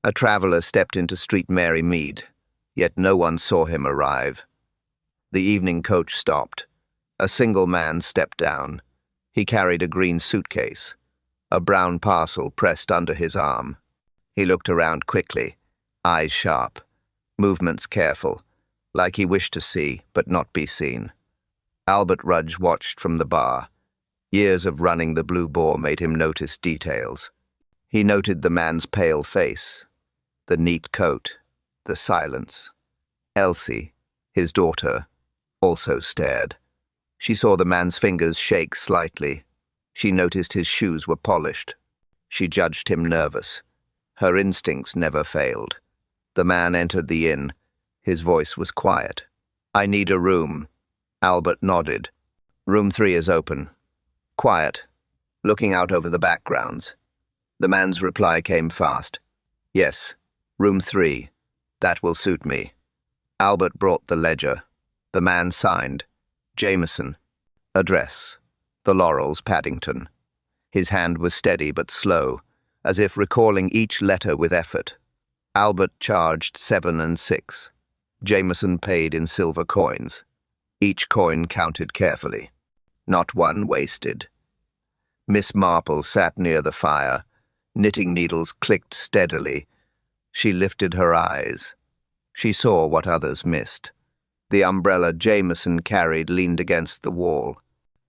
A traveller stepped into Street Mary Mead, yet no one saw him arrive. The evening coach stopped. A single man stepped down. He carried a green suitcase, a brown parcel pressed under his arm. He looked around quickly, eyes sharp, movements careful, like he wished to see but not be seen. Albert Rudge watched from the bar. Years of running the Blue Boar made him notice details. He noted the man's pale face, the neat coat, the silence. Elsie, his daughter, also stared. She saw the man's fingers shake slightly. She noticed his shoes were polished. She judged him nervous. Her instincts never failed. The man entered the inn. His voice was quiet. "I need a room." Albert nodded. "Room 3 is open." Quiet, looking out over the backgrounds. The man's reply came fast. "Yes, room 3. That will suit me." Albert brought the ledger. The man signed. Jameson. Address. The Laurels, Paddington. His hand was steady but slow, as if recalling each letter with effort. Albert charged 7 and 6. Jameson paid in silver coins. Each coin counted carefully. Not one wasted. Miss Marple sat near the fire. Knitting needles clicked steadily. She lifted her eyes. She saw what others missed. The umbrella Jameson carried leaned against the wall.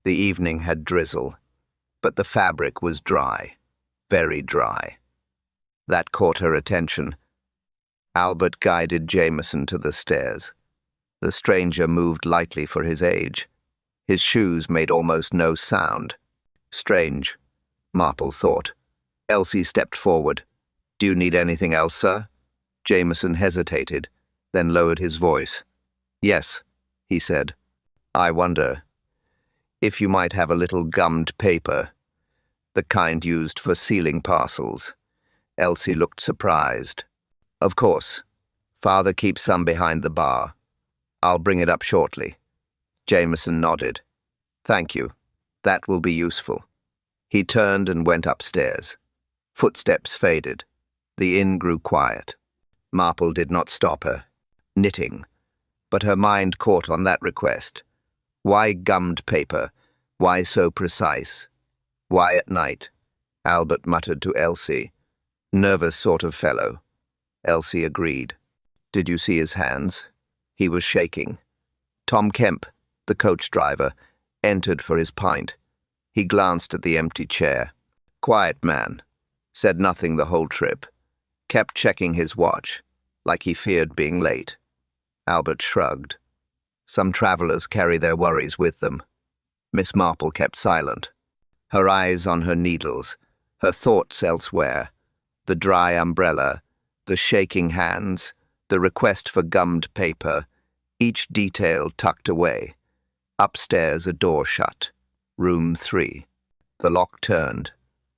The evening had drizzle, but the fabric was dry, very dry. That caught her attention. Albert guided Jameson to the stairs. The stranger moved lightly for his age. His shoes made almost no sound. Strange, Marple thought. Elsie stepped forward. "Do you need anything else, sir?" Jameson hesitated, then lowered his voice. "Yes," he said. "I wonder if you might have a little gummed paper, the kind used for sealing parcels." Elsie looked surprised. "Of course. Father keeps some behind the bar. I'll bring it up shortly." Jameson nodded. "Thank you. That will be useful." He turned and went upstairs. Footsteps faded. The inn grew quiet. Marple did not stop her. Knitting. But her mind caught on that request. Why gummed paper? Why so precise? Why at night? Albert muttered to Elsie. "Nervous sort of fellow." Elsie agreed. "Did you see his hands?" He was shaking. Tom Kemp, the coach driver, entered for his pint. He glanced at the empty chair. Quiet man. Said nothing the whole trip. Kept checking his watch, like he feared being late. Albert shrugged. Some travelers carry their worries with them. Miss Marple kept silent. Her eyes on her needles, her thoughts elsewhere. The dry umbrella, the shaking hands, the request for gummed paper, each detail tucked away. Upstairs a door shut. Room 3. The lock turned.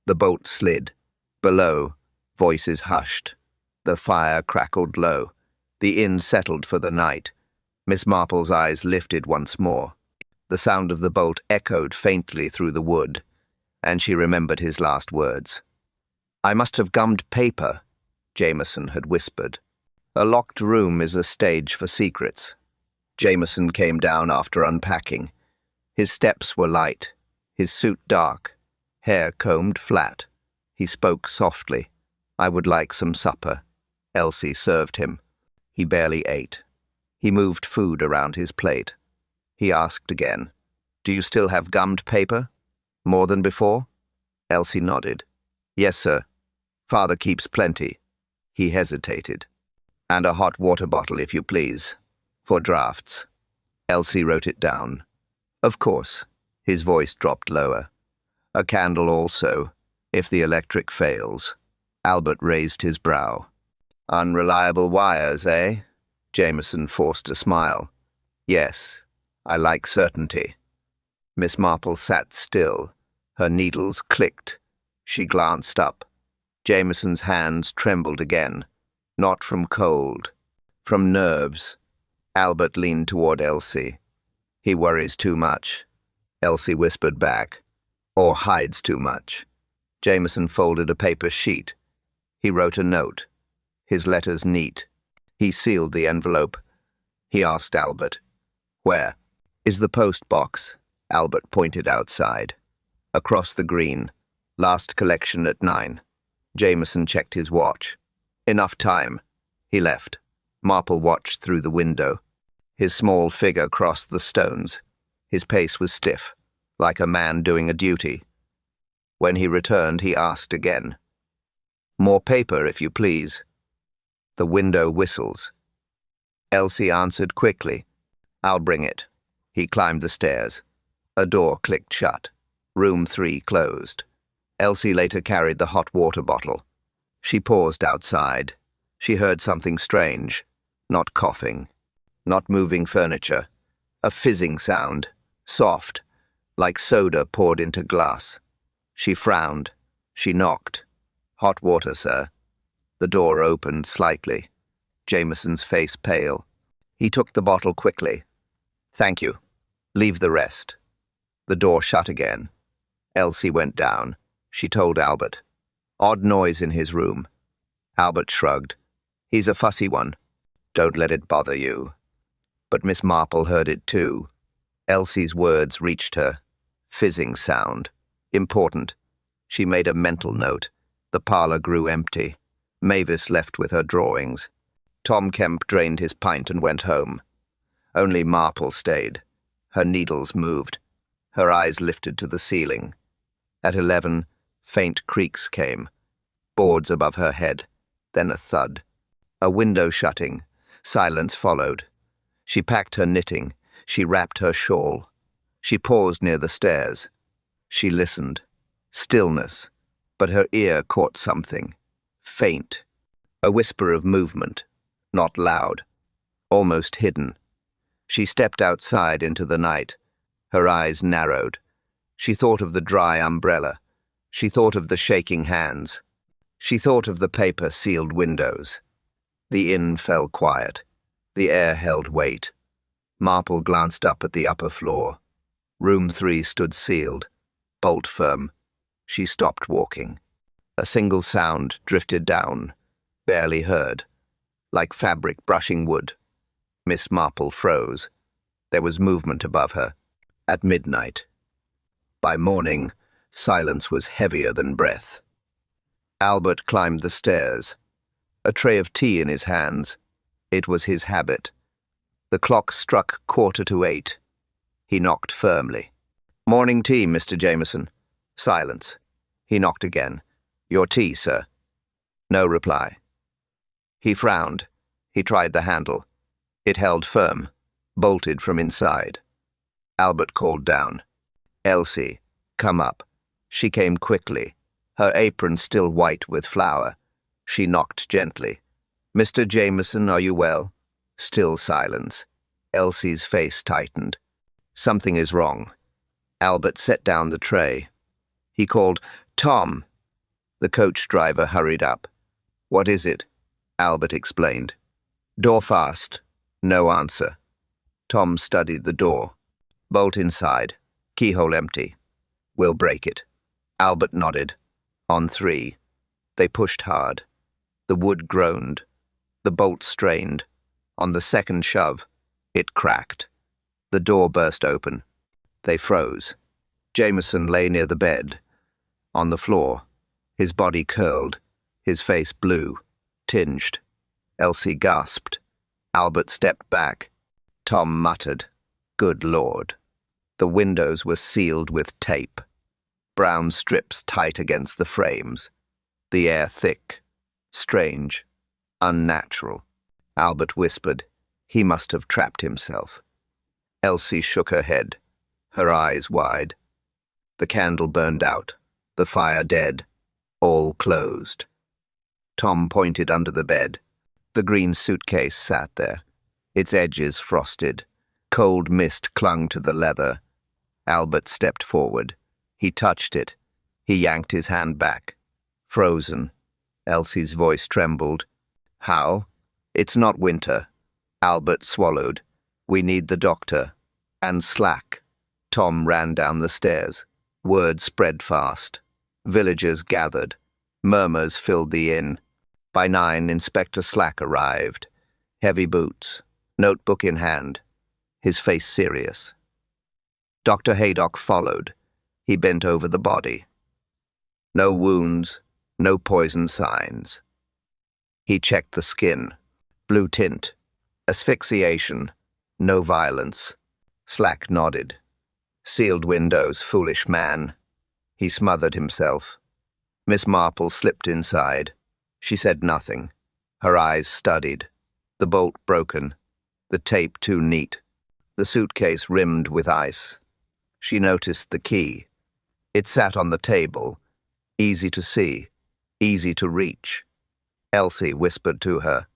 The bolt slid. Below, voices hushed. The fire crackled low. The inn settled for the night. Miss Marple's eyes lifted once more. The sound of the bolt echoed faintly through the wood, and she remembered his last words. "I must have gummed paper," Jameson had whispered. "A locked room is a stage for secrets." Jameson came down after unpacking. His steps were light, his suit dark, hair combed flat. He spoke softly. "I would like some supper." Elsie served him. He barely ate. He moved food around his plate. He asked again, "Do you still have gummed paper? More than before?" Elsie nodded. "Yes, sir. Father keeps plenty." He hesitated. "And a hot water bottle, if you please, for drafts." Elsie wrote it down. "Of course." His voice dropped lower. "A candle also, if the electric fails." Albert raised his brow. "Unreliable wires, eh?" Jameson forced a smile. "Yes, I like certainty." Miss Marple sat still. Her needles clicked. She glanced up. Jameson's hands trembled again. Not from cold, from nerves. Albert leaned toward Elsie. "He worries too much." Elsie whispered back. "Or hides too much." Jameson folded a paper sheet. He wrote a note. his letters neat. He sealed the envelope. He asked Albert, "Where?" "Is the post box," Albert pointed outside. "Across the green. Last collection at 9. Jameson checked his watch. "Enough time." He left. Marple watched through the window. His small figure crossed the stones. His pace was stiff, like a man doing a duty. When he returned, he asked again, "More paper, if you please." The window whistles. Elsie answered quickly, "I'll bring it." He climbed the stairs. A door clicked shut. Room 3 closed. Elsie later carried the hot water bottle. She paused outside. She heard something strange. Not coughing. Not moving furniture. A fizzing sound. Soft. Like soda poured into glass. She frowned. She knocked. "Hot water, sir." The door opened slightly. Jameson's face pale. He took the bottle quickly. "Thank you. Leave the rest." The door shut again. Elsie went down. She told Albert. "Odd noise in his room." Albert shrugged. "He's a fussy one. Don't let it bother you." But Miss Marple heard it too. Elsie's words reached her. Fizzing sound. Important. She made a mental note. The parlor grew empty. Mavis left with her drawings. Tom Kemp drained his pint and went home. Only Marple stayed. Her needles moved. Her eyes lifted to the ceiling. At 11, faint creaks came. Boards above her head. Then a thud. A window shutting. Silence followed. She packed her knitting. She wrapped her shawl. She paused near the stairs. She listened. Stillness. But her ear caught something. Faint. A whisper of movement. Not loud. Almost hidden. She stepped outside into the night. Her eyes narrowed. She thought of the dry umbrella. She thought of the shaking hands. She thought of the paper-sealed windows. The inn fell quiet. The air held weight. Marple glanced up at the upper floor. Room 3 stood sealed, bolt firm. She stopped walking. A single sound drifted down, barely heard, like fabric brushing wood. Miss Marple froze. There was movement above her. At midnight. By morning, silence was heavier than breath. Albert climbed the stairs, a tray of tea in his hands. It was his habit. The clock struck 7:45. He knocked firmly. "Morning tea, Mr. Jameson." Silence. He knocked again. "Your tea, sir." No reply. He frowned. He tried the handle. It held firm, bolted from inside. Albert called down. "Elsie, come up." She came quickly, her apron still white with flour. She knocked gently. "Mr. Jameson, are you well?" Still silence. Elsie's face tightened. "Something is wrong." Albert set down the tray. He called, "Tom." The coach driver hurried up. "What is it?" Albert explained. "Door fast." No answer. Tom studied the door. "Bolt inside. Keyhole empty. We'll break it." Albert nodded. On 3. They pushed hard. The wood groaned. The bolt strained. On the second shove, it cracked. The door burst open. They froze. Jameson lay near the bed, on the floor, his body curled, his face blue, tinged. Elsie gasped. Albert stepped back. Tom muttered, "Good Lord." The windows were sealed with tape, brown strips tight against the frames, the air thick, strange, unnatural. Albert whispered, "He must have trapped himself." Elsie shook her head, her eyes wide. The candle burned out, the fire dead, all closed. Tom pointed under the bed. The green suitcase sat there, its edges frosted. Cold mist clung to the leather. Albert stepped forward. He touched it. He yanked his hand back. Frozen. Elsie's voice trembled. "How?" "It's not winter." Albert swallowed. "We need the doctor." And slack. Tom ran down the stairs. Word spread fast. Villagers gathered. Murmurs filled the inn. By 9, Inspector Slack arrived. Heavy boots, notebook in hand, his face serious. Dr. Haydock followed. He bent over the body. No wounds, no poison signs. He checked the skin. Blue tint, asphyxiation, no violence. Slack nodded. Sealed windows, foolish man. He smothered himself. Miss Marple slipped inside. She said nothing. Her eyes studied. The bolt broken. The tape too neat. The suitcase rimmed with ice. She noticed the key. It sat on the table. Easy to see. Easy to reach. Elsie whispered to her,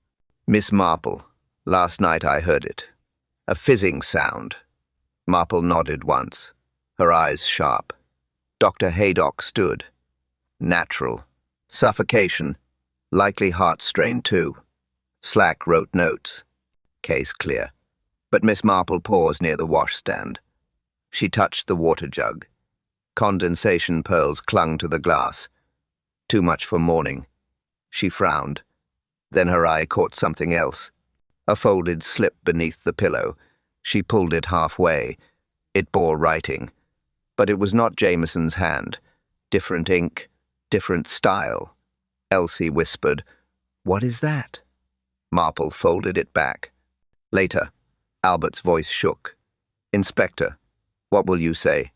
"Miss Marple, last night I heard it. A fizzing sound." Marple nodded once, her eyes sharp. Dr. Haydock stood. Natural. Suffocation. Likely heart strain, too. Slack wrote notes. Case clear. But Miss Marple paused near the washstand. She touched the water jug. Condensation pearls clung to the glass. Too much for morning. She frowned. Then her eye caught something else. A folded slip beneath the pillow. She pulled it halfway. It bore writing. But it was not Jameson's hand. Different ink, different style. Elsie whispered, "What is that?" Marple folded it back. Later, Albert's voice shook. "Inspector, what will you say?"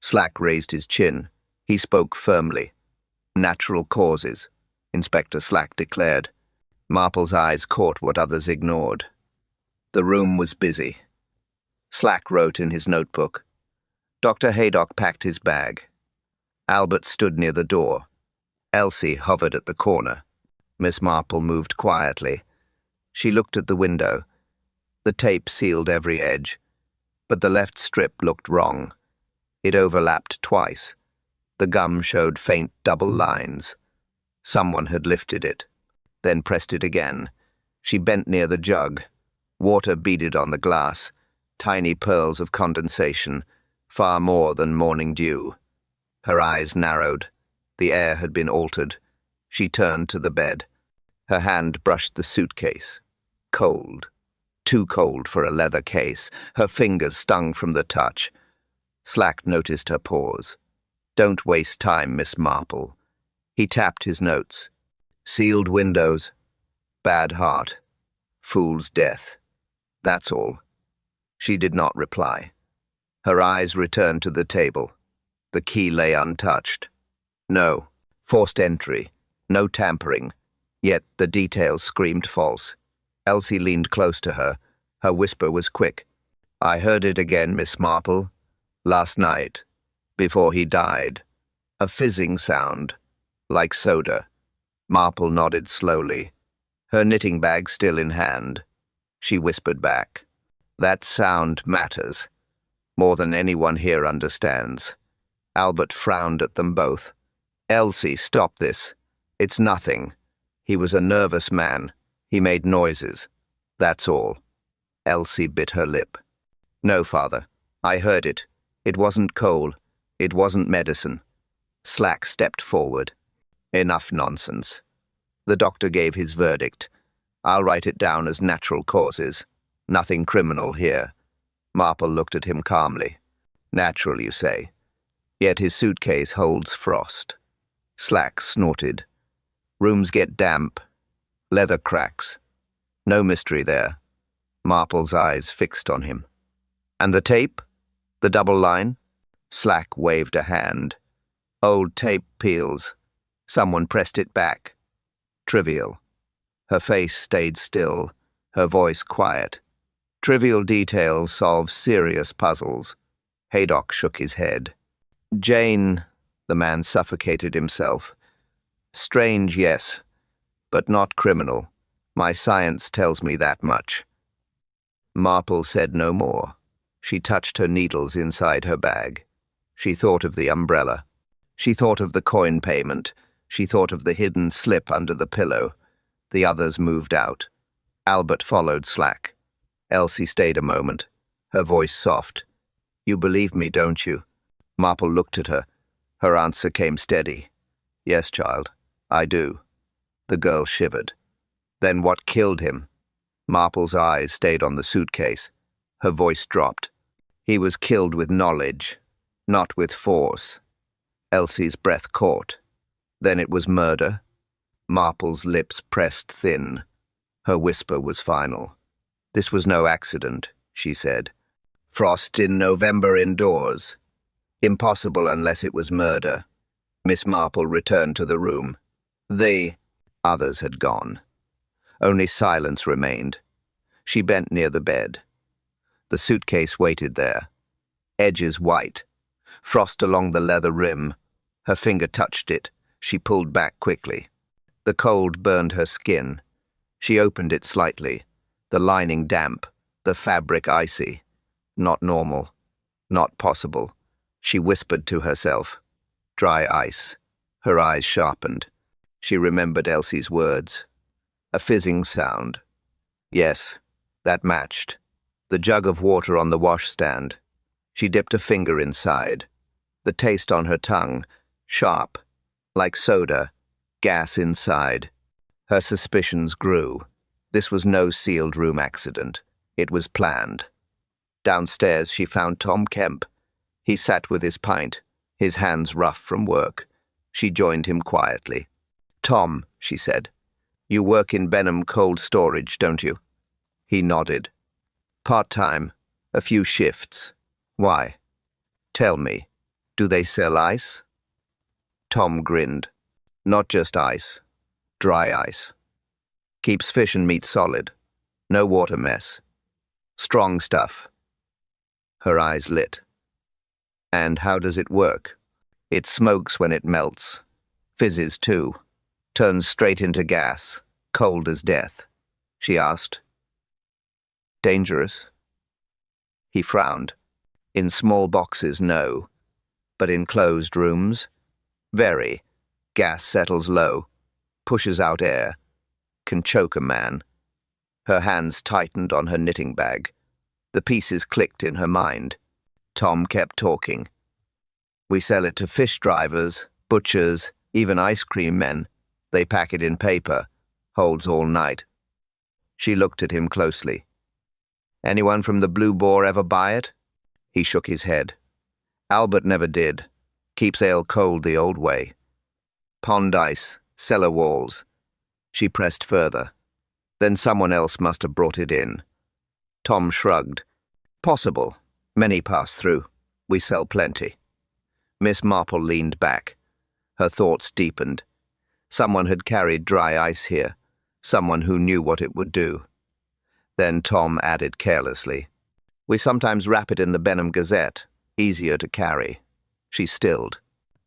Slack raised his chin. He spoke firmly. "Natural causes," Inspector Slack declared. Marple's eyes caught what others ignored. The room was busy. Slack wrote in his notebook. Dr. Haydock packed his bag. Albert stood near the door. Elsie hovered at the corner. Miss Marple moved quietly. She looked at the window. The tape sealed every edge, but the left strip looked wrong. It overlapped twice. The gum showed faint double lines. Someone had lifted it, then pressed it again. She bent near the jug. Water beaded on the glass, tiny pearls of condensation, far more than morning dew. Her eyes narrowed. The air had been altered. She turned to the bed. Her hand brushed the suitcase. Cold. Too cold for a leather case. Her fingers stung from the touch. Slack noticed her pause. "Don't waste time, Miss Marple." He tapped his notes. "Sealed windows. Bad heart. Fool's death. That's all." She did not reply. Her eyes returned to the table. The key lay untouched. No. Forced entry. No tampering. Yet the details screamed false. Elsie leaned close to her. Her whisper was quick. "I heard it again, Miss Marple. Last night. Before he died. A fizzing sound. Like soda." Marple nodded slowly, her knitting bag still in hand. She whispered back, "That sound matters. More than anyone here understands." Albert frowned at them both. "Elsie, stop this. It's nothing. He was a nervous man. He made noises. That's all." Elsie bit her lip. "No, Father. I heard it. It wasn't coal. It wasn't medicine." Slack stepped forward. "Enough nonsense." The doctor gave his verdict. "I'll write it down as natural causes. Nothing criminal here." Marple looked at him calmly. "Natural, you say? Yet his suitcase holds frost." Slack snorted. "Rooms get damp. Leather cracks. No mystery there." Marple's eyes fixed on him. "And the tape? The double line?" Slack waved a hand. "Old tape peels. Someone pressed it back. Trivial." Her face stayed still, her voice quiet. "Trivial details solve serious puzzles." Haydock shook his head. "Jane," the man suffocated himself. "Strange, yes, but not criminal. My science tells me that much." Marple said no more. She touched her needles inside her bag. She thought of the umbrella. She thought of the coin payment. She thought of the hidden slip under the pillow. The others moved out. Albert followed Slack. Elsie stayed a moment, her voice soft. "You believe me, don't you?" Marple looked at her. Her answer came steady. "Yes, child, I do." The girl shivered. Then what killed him? Marple's eyes stayed on the suitcase. Her voice dropped. He was killed with knowledge, not with force. Elsie's breath caught. Then it was murder. Marple's lips pressed thin. Her whisper was final. This was no accident, she said. Frost in November indoors. Impossible unless it was murder. Miss Marple returned to the room. The others had gone. Only silence remained. She bent near the bed. The suitcase waited there. Edges white. Frost along the leather rim. Her finger touched it. She pulled back quickly. The cold burned her skin. She opened it slightly. The lining damp. The fabric icy. Not normal. Not possible. She whispered to herself. Dry ice. Her eyes sharpened. She remembered Elsie's words. A fizzing sound. Yes, that matched. The jug of water on the washstand. She dipped a finger inside. The taste on her tongue, sharp, like soda, gas inside. Her suspicions grew. This was no sealed room accident. It was planned. Downstairs she found Tom Kemp. He sat with his pint, his hands rough from work. She joined him quietly. Tom, she said, you work in Benham cold storage, don't you? He nodded. Part-time, a few shifts. Why? Tell me, do they sell ice? Tom grinned. Not just ice. Dry ice. Keeps fish and meat solid. No water mess. Strong stuff. Her eyes lit. And how does it work? It smokes when it melts. Fizzes too. Turns straight into gas. Cold as death. She asked. Dangerous? He frowned. In small boxes, no. But in closed rooms? Very. Gas settles low. Pushes out air. Can choke a man. Her hands tightened on her knitting bag. The pieces clicked in her mind. Tom kept talking. We sell it to fish drivers, butchers, even ice cream men. They pack it in paper. Holds all night. She looked at him closely. Anyone from the Blue Boar ever buy it? He shook his head. Albert never did. Keeps ale cold the old way. Pond ice, cellar walls. She pressed further. Then someone else must have brought it in. Tom shrugged. Possible. Many pass through. We sell plenty. Miss Marple leaned back. Her thoughts deepened. Someone had carried dry ice here. Someone who knew what it would do. Then Tom added carelessly. We sometimes wrap it in the Benham Gazette. Easier to carry. She stilled.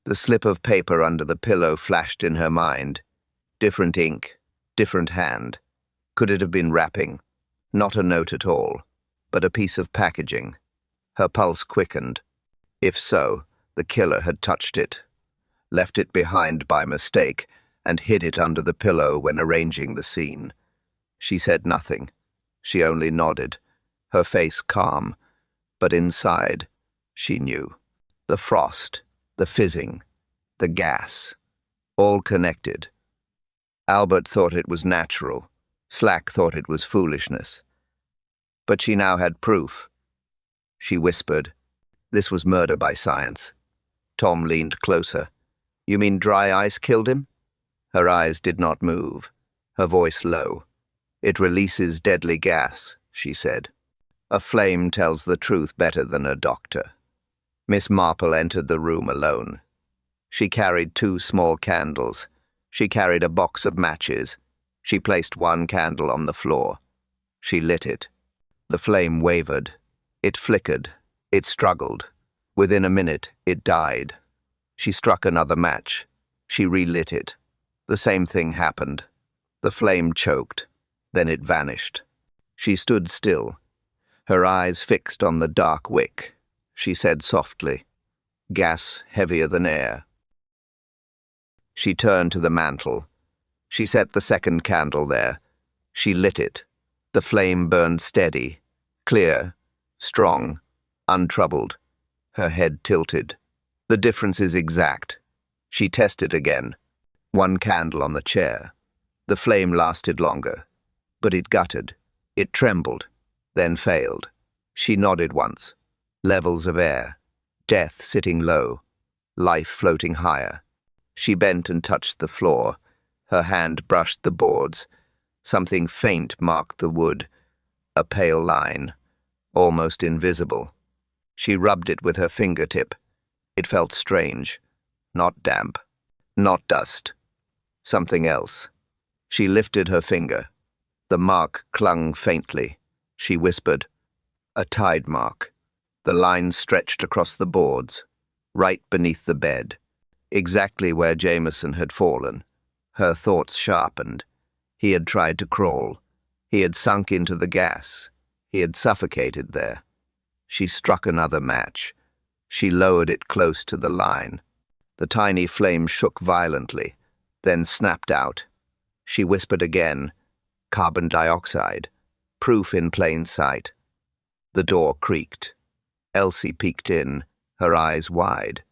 The slip of paper under the pillow flashed in her mind. Different ink. Different hand. Could it have been wrapping? Not a note at all, but a piece of packaging. Her pulse quickened. If so, the killer had touched it, left it behind by mistake, and hid it under the pillow when arranging the scene. She said nothing. She only nodded, her face calm, but inside, she knew. The frost, the fizzing, the gas, all connected. Albert thought it was natural. Slack thought it was foolishness. But she now had proof. She whispered, this was murder by science. Tom leaned closer. You mean dry ice killed him? Her eyes did not move, her voice low. It releases deadly gas, she said. A flame tells the truth better than a doctor. Miss Marple entered the room alone. She carried 2 small candles. She carried a box of matches. She placed one candle on the floor. She lit it. The flame wavered. It flickered. It struggled. Within a minute, it died. She struck another match. She relit it. The same thing happened. The flame choked. Then it vanished. She stood still, her eyes fixed on the dark wick. She said softly, gas heavier than air. She turned to the mantel. She set the second candle there. She lit it. The flame burned steady, clear, strong, untroubled. Her head tilted. The difference is exact. She tested again. One candle on the chair. The flame lasted longer, but it guttered. It trembled, then failed. She nodded once. Levels of air. Death sitting low. Life floating higher. She bent and touched the floor. Her hand brushed the boards. Something faint marked the wood. A pale line, almost invisible. She rubbed it with her fingertip. It felt strange. Not damp. Not dust. Something else. She lifted her finger. The mark clung faintly. She whispered, "A tide mark." The line stretched across the boards, right beneath the bed, exactly where Jameson had fallen. Her thoughts sharpened. He had tried to crawl. He had sunk into the gas. He had suffocated there. She struck another match. She lowered it close to the line. The tiny flame shook violently, then snapped out. She whispered again, "Carbon dioxide. Proof in plain sight." The door creaked. Elsie peeked in, her eyes wide.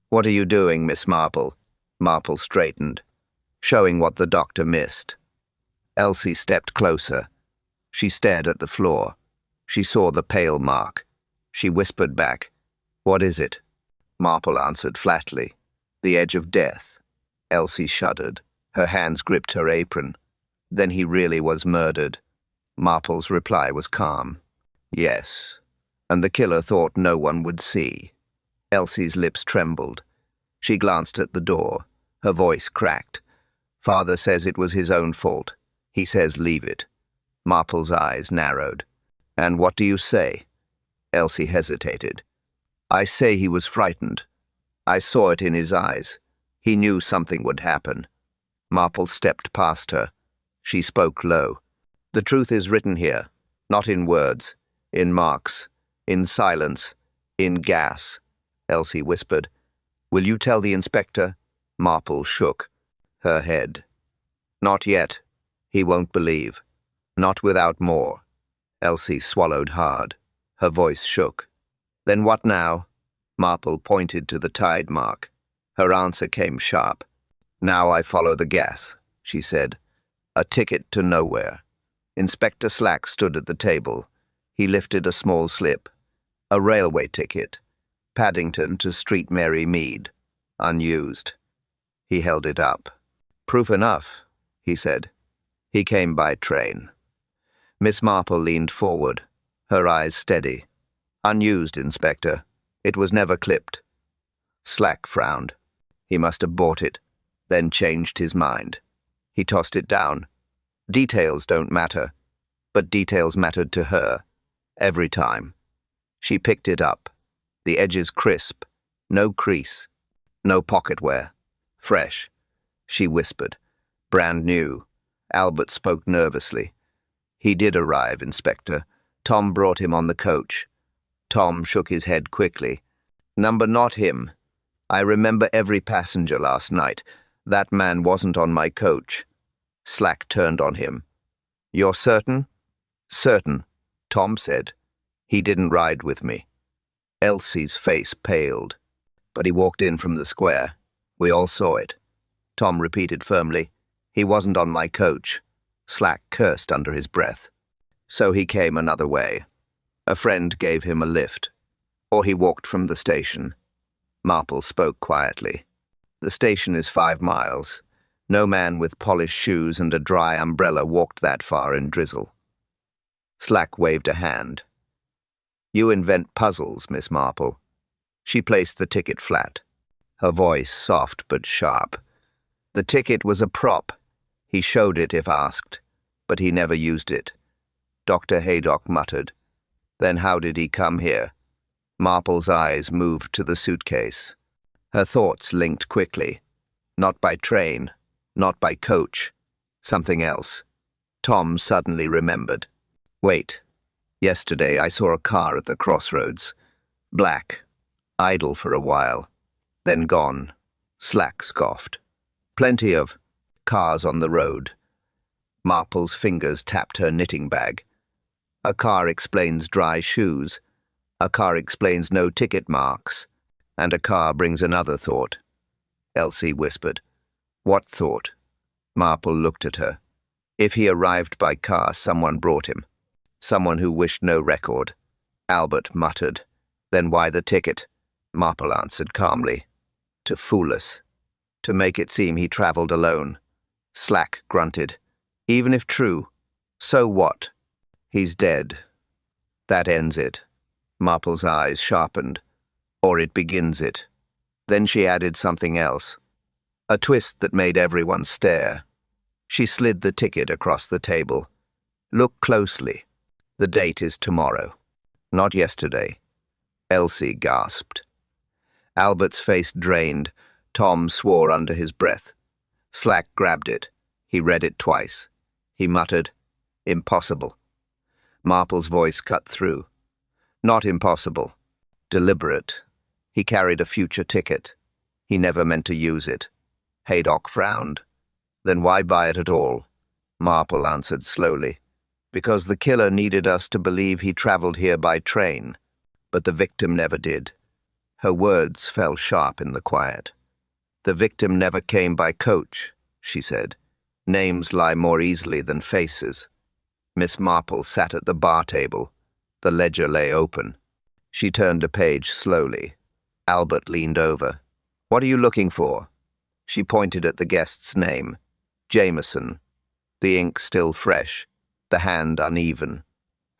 "What are you doing, Miss Marple?" Marple straightened, showing what the doctor missed. Elsie stepped closer. She stared at the floor. She saw the pale mark. She whispered back, "What is it?" Marple answered flatly, "The edge of death." Elsie shuddered. Her hands gripped her apron. Then he really was murdered. Marple's reply was calm. "Yes." And the killer thought no one would see. Elsie's lips trembled. She glanced at the door. Her voice cracked. "Father says it was his own fault. He says leave it." Marple's eyes narrowed. "And what do you say?" Elsie hesitated. "I say he was frightened. I saw it in his eyes. He knew something would happen." Marple stepped past her. She spoke low. "The truth is written here, not in words, in marks, in silence, in gas," Elsie whispered. "Will you tell the inspector?" Marple shook her head. "Not yet. He won't believe. Not without more." Elsie swallowed hard. Her voice shook. "Then what now?" Marple pointed to the tide mark. Her answer came sharp. "Now I follow the gas," she said. "A ticket to nowhere." Inspector Slack stood at the table. He lifted a small slip. "A railway ticket. Paddington to Street Mary Mead. Unused." He held it up. "Proof enough," he said. "He came by train." Miss Marple leaned forward, her eyes steady. "Unused, Inspector. It was never clipped." Slack frowned. He must have bought it, then changed his mind. He tossed it down. Details don't matter, but details mattered to her, every time. She picked it up. The edges crisp, no crease, no pocket wear. Fresh, she whispered. Brand new. Albert spoke nervously. "He did arrive, Inspector. Tom brought him on the coach." Tom shook his head quickly. "Number not him. I remember every passenger last night. That man wasn't on my coach." Slack turned on him. "You're certain?" "Certain," Tom said. "He didn't ride with me." Elsie's face paled. "But he walked in from the square. We all saw it." Tom repeated firmly, "He wasn't on my coach." Slack cursed under his breath. "So he came another way. A friend gave him a lift. Or he walked from the station." Marple spoke quietly. "The station is 5 miles. No man with polished shoes and a dry umbrella walked that far in drizzle." Slack waved a hand. "You invent puzzles, Miss Marple." She placed the ticket flat, her voice soft but sharp. "The ticket was a prop. He showed it if asked, but he never used it." Dr. Haydock muttered. "Then how did he come here?" Marple's eyes moved to the suitcase. Her thoughts linked quickly. Not by train, not by coach. Something else. Tom suddenly remembered. "Wait. Yesterday I saw a car at the crossroads. Black. Idle for a while. Then gone." Slack scoffed. "Plenty of cars on the road." Marple's fingers tapped her knitting bag. "A car explains dry shoes. A car explains no ticket marks. And a car brings another thought." Elsie whispered. "What thought?" Marple looked at her. If he arrived by car, someone brought him. Someone who wished no record. Albert muttered. Then why the ticket? Marple answered calmly. To fool us. To make it seem he travelled alone. Slack grunted. Even if true, so what? He's dead. That ends it. Marple's eyes sharpened. Or it begins it. Then she added something else. A twist that made everyone stare. She slid the ticket across the table. Look closely. The date is tomorrow. Not yesterday. Elsie gasped. Albert's face drained. Tom swore under his breath. Slack grabbed it. He read it twice. He muttered, Impossible. Marple's voice cut through. Not impossible. Deliberate. He carried a future ticket. He never meant to use it. Haydock frowned. Then why buy it at all? Marple answered slowly. Because the killer needed us to believe he travelled here by train. But the victim never did. Her words fell sharp in the quiet. The victim never came by coach, she said. Names lie more easily than faces. Miss Marple sat at the bar table. The ledger lay open. She turned a page slowly. Albert leaned over. What are you looking for? She pointed at the guest's name. Jameson. The ink still fresh, the hand uneven.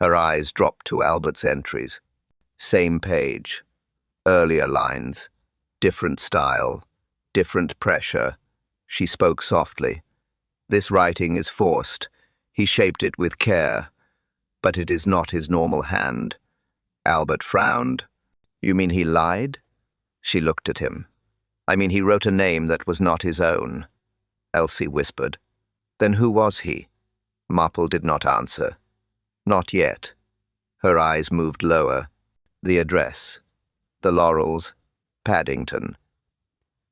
Her eyes dropped to Albert's entries. Same page. Earlier lines. Different style. Different pressure. She spoke softly. This writing is forced. He shaped it with care. But it is not his normal hand. Albert frowned. You mean he lied? She looked at him. I mean he wrote a name that was not his own. Elsie whispered. Then who was he? Marple did not answer. Not yet. Her eyes moved lower. The address. The Laurels. Paddington.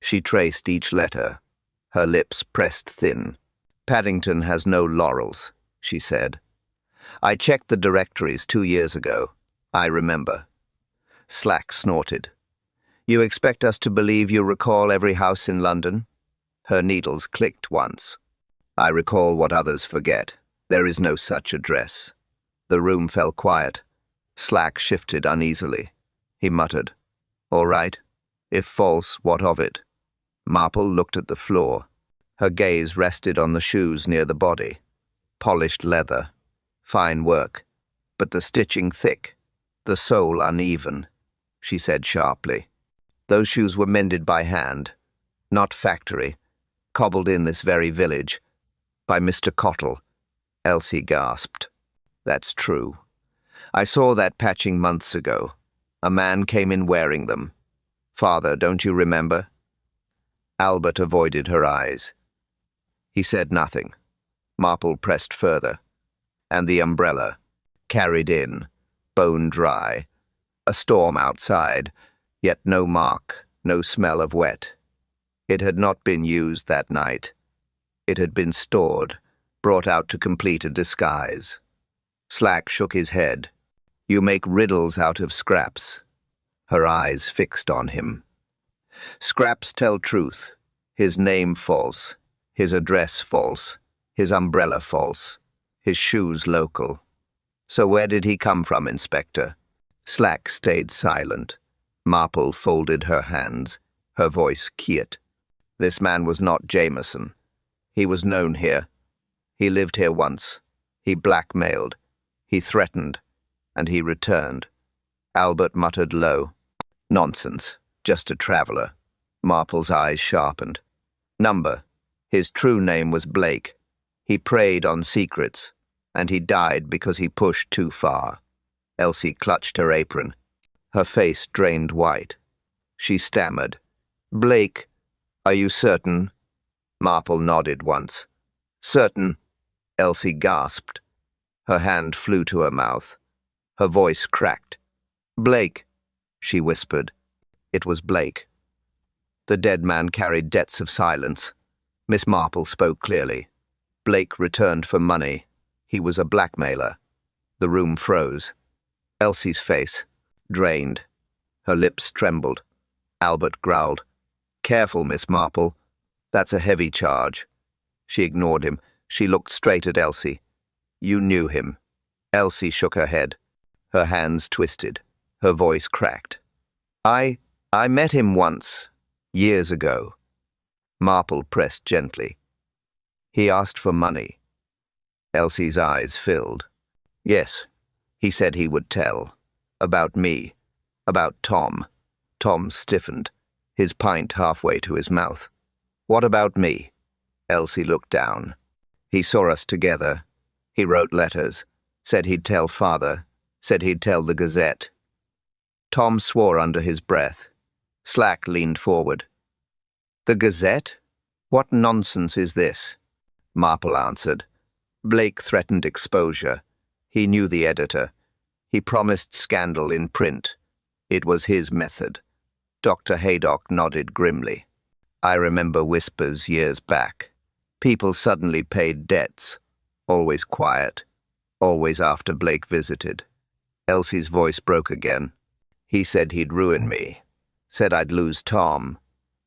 She traced each letter. Her lips pressed thin. Paddington has no laurels, she said. I checked the directories 2 years ago. I remember. Slack snorted. You expect us to believe you recall every house in London? Her needles clicked once. I recall what others forget. There is no such address. The room fell quiet. Slack shifted uneasily. He muttered, All right. If false, what of it? Marple looked at the floor. Her gaze rested on the shoes near the body. Polished leather. Fine work. But the stitching thick. The sole uneven. She said sharply. Those shoes were mended by hand. Not factory. Cobbled in this very village. By Mr. Cottle. Elsie gasped. That's true. I saw that patching months ago. A man came in wearing them. Father, don't you remember? Albert avoided her eyes. He said nothing. Marple pressed further. And the umbrella. Carried in. Bone dry. A storm outside. Yet no mark. No smell of wet. It had not been used that night. It had been stored. Brought out to complete a disguise. Slack shook his head. You make riddles out of scraps. Her eyes fixed on him. Scraps tell truth. His name false. His address false. His umbrella false. His shoes local. So where did he come from, Inspector? Slack stayed silent. Marple folded her hands. Her voice quiet. This man was not Jameson. He was known here. He lived here once. He blackmailed. He threatened. And he returned. Albert muttered low. Nonsense. Just a traveller. Marple's eyes sharpened. Number. His true name was Blake. He preyed on secrets. And he died because he pushed too far. Elsie clutched her apron. Her face drained white. She stammered. Blake, are you certain? Marple nodded once. Certain. Elsie gasped. Her hand flew to her mouth. Her voice cracked. Blake, she whispered. It was Blake. The dead man carried debts of silence. Miss Marple spoke clearly. Blake returned for money. He was a blackmailer. The room froze. Elsie's face, drained. Her lips trembled. Albert growled. Careful, Miss Marple. That's a heavy charge. She ignored him. She looked straight at Elsie. You knew him. Elsie shook her head. Her hands twisted. Her voice cracked. I met him once, years ago. Marple pressed gently. He asked for money. Elsie's eyes filled. Yes, he said he would tell. About me. About Tom. Tom stiffened, his pint halfway to his mouth. What about me? Elsie looked down. He saw us together. He wrote letters. Said he'd tell father. Said he'd tell the Gazette. Tom swore under his breath. Slack leaned forward. The Gazette? What nonsense is this? Marple answered. Blake threatened exposure. He knew the editor. He promised scandal in print. It was his method. Dr. Haydock nodded grimly. I remember whispers years back. People suddenly paid debts. Always quiet. Always after Blake visited. Elsie's voice broke again. He said he'd ruin me. Said I'd lose Tom.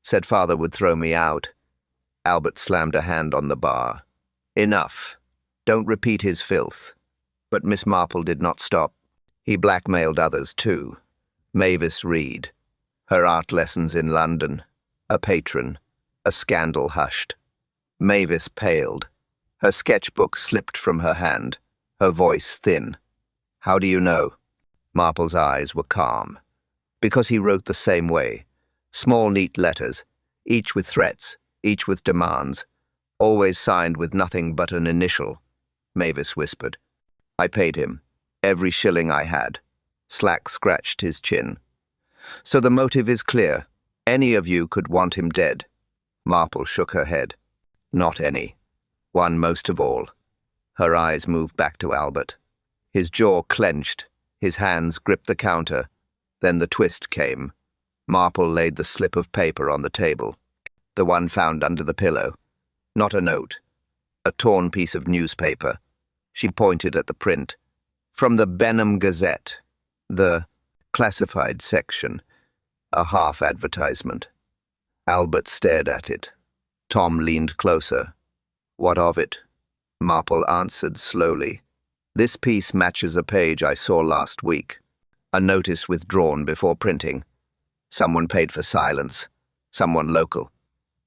Said father would throw me out. Albert slammed a hand on the bar. Enough. Don't repeat his filth. But Miss Marple did not stop. He blackmailed others too. Mavis Reed. Her art lessons in London. A patron. A scandal hushed. Mavis paled. Her sketchbook slipped from her hand. Her voice thin. How do you know? Marple's eyes were calm. Because he wrote the same way. Small, neat letters, each with threats, each with demands, always signed with nothing but an initial. Mavis whispered. I paid him. Every shilling I had. Slack scratched his chin. So the motive is clear. Any of you could want him dead. Marple shook her head. Not any. One most of all. Her eyes moved back to Albert. His jaw clenched. His hands gripped the counter. Then the twist came. Marple laid the slip of paper on the table. The one found under the pillow. Not a note. A torn piece of newspaper. She pointed at the print. From the Benham Gazette. The classified section. A half advertisement. Albert stared at it. Tom leaned closer. What of it? Marple answered slowly. This piece matches a page I saw last week. A notice withdrawn before printing. Someone paid for silence. Someone local.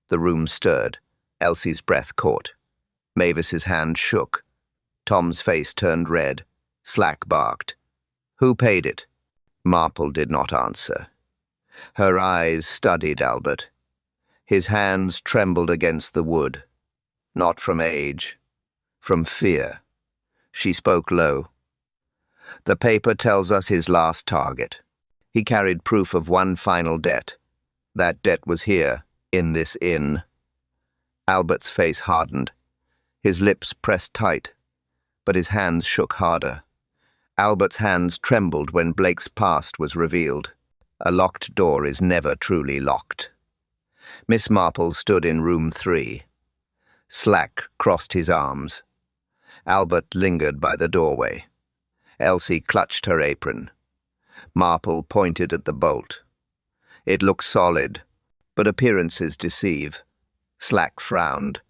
The room stirred. Elsie's breath caught. Mavis's hand shook. Tom's face turned red. Slack barked. Who paid it? Marple did not answer. Her eyes studied Albert. His hands trembled against the wood. Not from age. From fear. She spoke low. The paper tells us his last target. He carried proof of one final debt. That debt was here, in this inn. Albert's face hardened. His lips pressed tight, but his hands shook harder. Albert's hands trembled when Blake's past was revealed. A locked door is never truly locked. Miss Marple stood in room 3. Slack crossed his arms. Albert lingered by the doorway. Elsie clutched her apron. Marple pointed at the bolt. It looked solid, but appearances deceive. Slack frowned.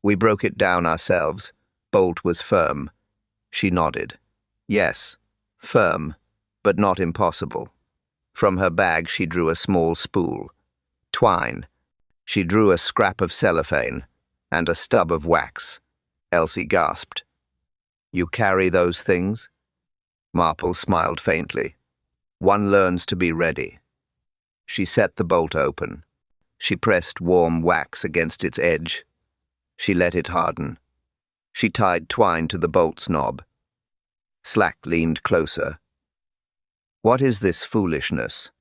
We broke it down ourselves. Bolt was firm. She nodded. Yes, firm, but not impossible. From her bag she drew a small spool. Twine. She drew a scrap of cellophane and a stub of wax. Elsie gasped. You carry those things? Marple smiled faintly. One learns to be ready. She set the bolt open. She pressed warm wax against its edge. She let it harden. She tied twine to the bolt's knob. Slack leaned closer. What is this foolishness?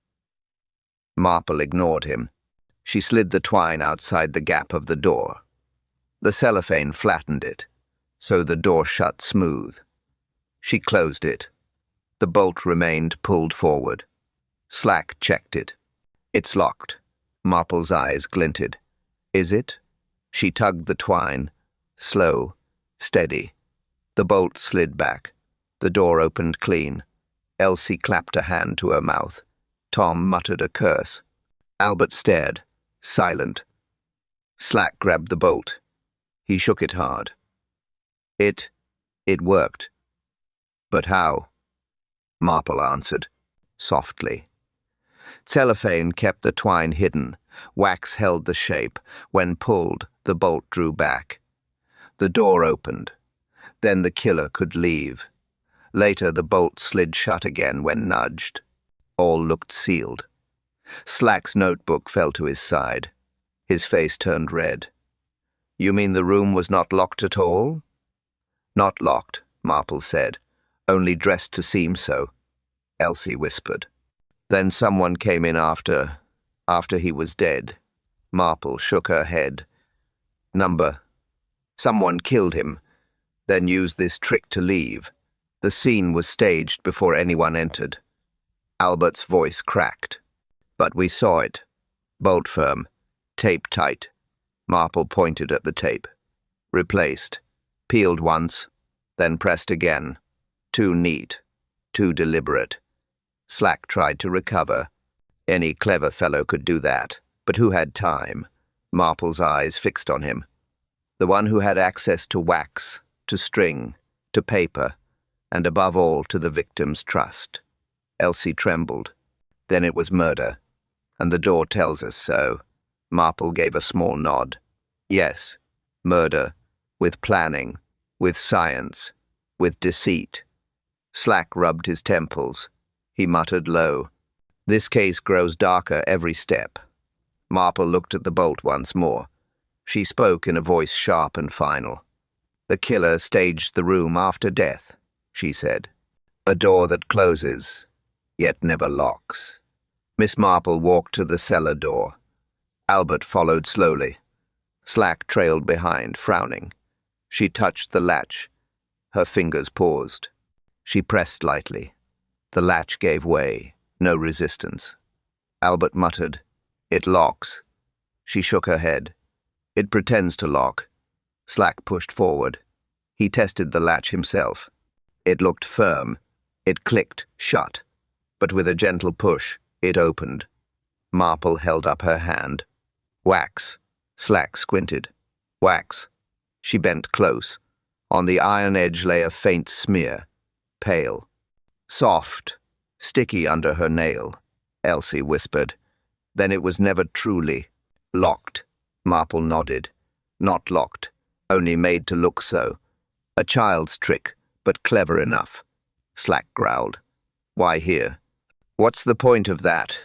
Marple ignored him. She slid the twine outside the gap of the door. The cellophane flattened it, so the door shut smooth. She closed it. The bolt remained pulled forward. Slack checked it. It's locked. Marple's eyes glinted. Is it? She tugged the twine. Slow. Steady. The bolt slid back. The door opened clean. Elsie clapped a hand to her mouth. Tom muttered a curse. Albert stared, silent. Slack grabbed the bolt. He shook it hard. It worked. But how? Marple answered, softly. Cellophane kept the twine hidden. Wax held the shape. When pulled, the bolt drew back. The door opened. Then the killer could leave. Later, the bolt slid shut again when nudged. All looked sealed. Slack's notebook fell to his side. His face turned red. You mean the room was not locked at all? Not locked, Marple said. Only dressed to seem so, Elsie whispered. Then someone came in after he was dead. Marple shook her head. Someone killed him, then used this trick to leave. The scene was staged before anyone entered. Albert's voice cracked. But we saw it. Bolt firm. Tape tight. Marple pointed at the tape. Replaced. Peeled once, then pressed again. Too neat. Too deliberate. Slack tried to recover. Any clever fellow could do that. But who had time? Marple's eyes fixed on him. The one who had access to wax, to string, to paper, and above all to the victim's trust. Elsie trembled. Then it was murder. And the door tells us so. Marple gave a small nod. Yes, murder, with planning, with science, with deceit. Slack rubbed his temples. He muttered low. This case grows darker every step. Marple looked at the bolt once more. She spoke in a voice sharp and final. The killer staged the room after death, she said. A door that closes, yet never locks. Miss Marple walked to the cellar door. Albert followed slowly. Slack trailed behind, frowning. She touched the latch. Her fingers paused. She pressed lightly. The latch gave way, no resistance. Albert muttered, It locks. She shook her head. It pretends to lock. Slack pushed forward. He tested the latch himself. It looked firm. It clicked shut. But with a gentle push, it opened. Marple held up her hand. Wax. Slack squinted. Wax. She bent close. On the iron edge lay a faint smear. Pale. Soft. Sticky under her nail, Elsie whispered. Then it was never truly locked. Marple nodded. Not locked. Only made to look so. A child's trick, but clever enough. Slack growled. Why here? What's the point of that?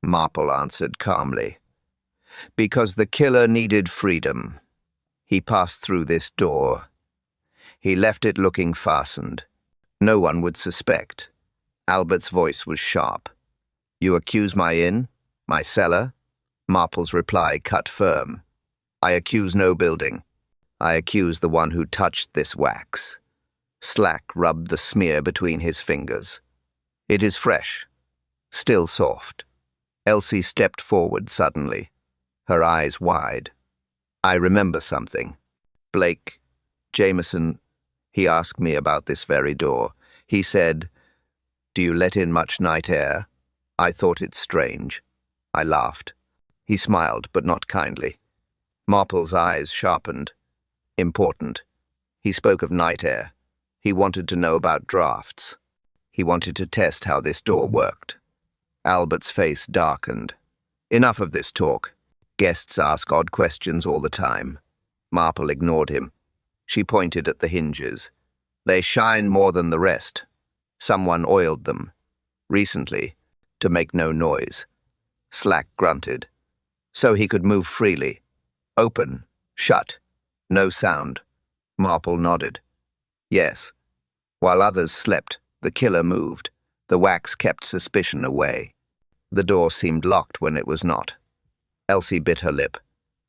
Marple answered calmly. Because the killer needed freedom. He passed through this door. He left it looking fastened. No one would suspect. Albert's voice was sharp. You accuse my inn? My cellar? Marple's reply cut firm. I accuse no building. I accuse the one who touched this wax. Slack rubbed the smear between his fingers. It is fresh. Still soft. Elsie stepped forward suddenly, her eyes wide. I remember something. Blake, Jameson, he asked me about this very door. He said, Do you let in much night air? I thought it strange. I laughed. He smiled, but not kindly. Marple's eyes sharpened. Important. He spoke of night air. He wanted to know about drafts. He wanted to test how this door worked. Albert's face darkened. Enough of this talk. Guests ask odd questions all the time. Marple ignored him. She pointed at the hinges. They shine more than the rest. Someone oiled them. Recently, to make no noise. Slack grunted. So he could move freely. Open. Shut. No sound. Marple nodded. Yes. While others slept, the killer moved. The wax kept suspicion away. The door seemed locked when it was not. Elsie bit her lip.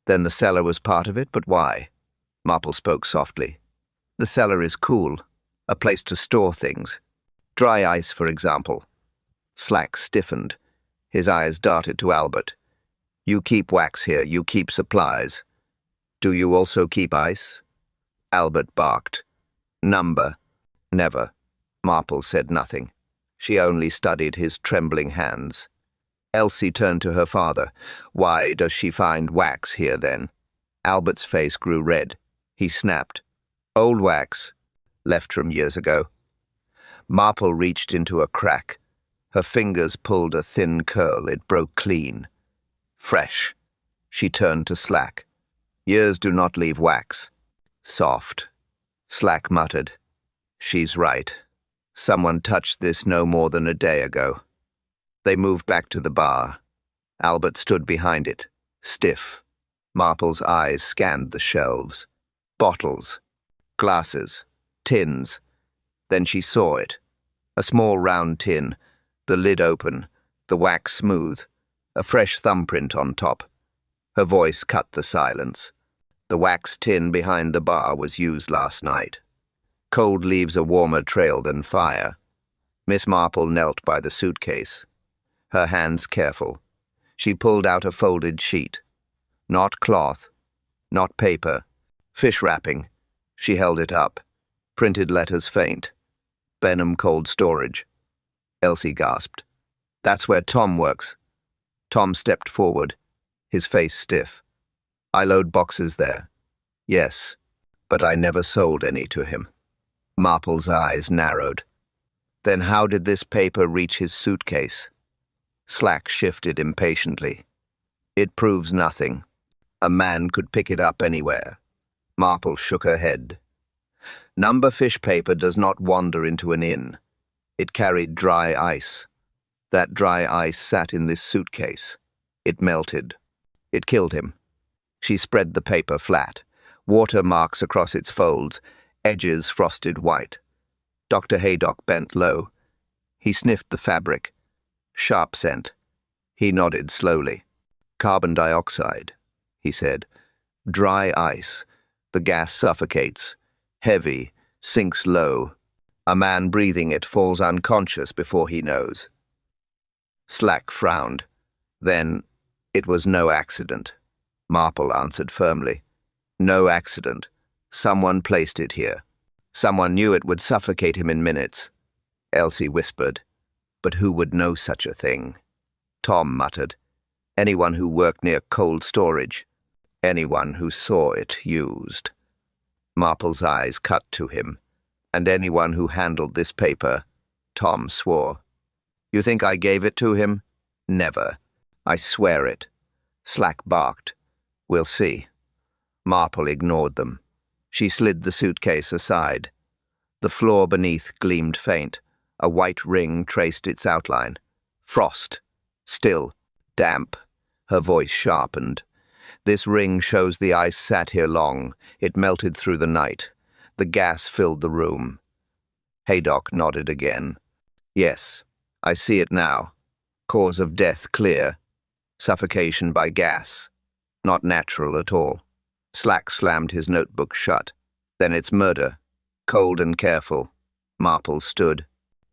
Then the cellar was part of it, but why? Marple spoke softly. The cellar is cool. A place to store things. Dry ice, for example. Slack stiffened. His eyes darted to Albert. You keep wax here, you keep supplies. Do you also keep ice? Albert barked. Number. Never. Marple said nothing. She only studied his trembling hands. Elsie turned to her father. Why does she find wax here, then? Albert's face grew red. He snapped. Old wax, left from years ago. Marple reached into a crack. Her fingers pulled a thin curl. It broke clean. Fresh. She turned to Slack. Years do not leave wax. Soft. Slack muttered. She's right. Someone touched this no more than a day ago. They moved back to the bar. Albert stood behind it, stiff. Marple's eyes scanned the shelves. Bottles. Glasses. Tins. Then she saw it. A small round tin, the lid open, the wax smooth, a fresh thumbprint on top. Her voice cut the silence. The wax tin behind the bar was used last night. Cold leaves a warmer trail than fire. Miss Marple knelt by the suitcase, her hands careful. She pulled out a folded sheet. Not cloth, not paper, fish wrapping. She held it up. Printed letters faint. Benham Cold Storage. Elsie gasped. That's where Tom works. Tom stepped forward, his face stiff. I load boxes there. Yes, but I never sold any to him. Marple's eyes narrowed. Then how did this paper reach his suitcase? Slack shifted impatiently. It proves nothing. A man could pick it up anywhere. Marple shook her head. Number fish paper does not wander into an inn. It carried dry ice. That dry ice sat in this suitcase. It melted. It killed him. She spread the paper flat, water marks across its folds, edges frosted white. Dr. Haydock bent low. He sniffed the fabric. Sharp scent. He nodded slowly. Carbon dioxide, he said. Dry ice. The gas suffocates. Heavy, sinks low. A man breathing it falls unconscious before he knows. Slack frowned. Then, it was no accident. Marple answered firmly. No accident. Someone placed it here. Someone knew it would suffocate him in minutes. Elsie whispered. But who would know such a thing? Tom muttered. Anyone who worked near cold storage. Anyone who saw it used. Marple's eyes cut to him. And anyone who handled this paper, Tom swore. You think I gave it to him? Never. I swear it. Slack barked. We'll see. Marple ignored them. She slid the suitcase aside. The floor beneath gleamed faint. A white ring traced its outline. Frost. Still. Damp. Her voice sharpened. This ring shows the ice sat here long. It melted through the night. The gas filled the room. Haydock nodded again. Yes, I see it now. Cause of death clear. Suffocation by gas. Not natural at all. Slack slammed his notebook shut. Then it's murder. Cold and careful. Marple stood,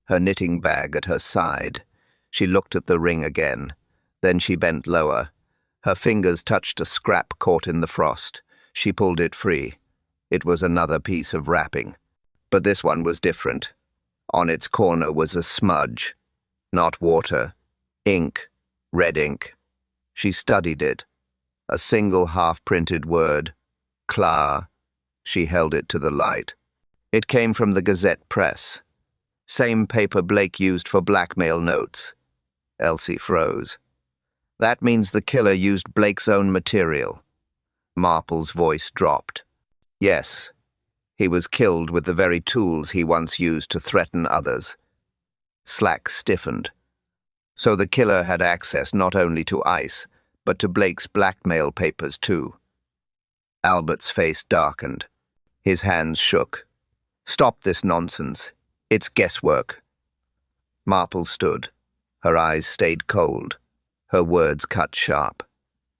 her knitting bag at her side. She looked at the ring again. Then she bent lower. Her fingers touched a scrap caught in the frost. She pulled it free. It was another piece of wrapping. But this one was different. On its corner was a smudge. Not water. Ink. Red ink. She studied it. A single half-printed word. Cla. She held it to the light. It came from the Gazette Press. Same paper Blake used for blackmail notes. Elsie froze. That means the killer used Blake's own material. Marple's voice dropped. Yes, he was killed with the very tools he once used to threaten others. Slack stiffened. So the killer had access not only to ice, but to Blake's blackmail papers too. Albert's face darkened. His hands shook. Stop this nonsense. It's guesswork. Marple stood. Her eyes stayed cold. Her words cut sharp.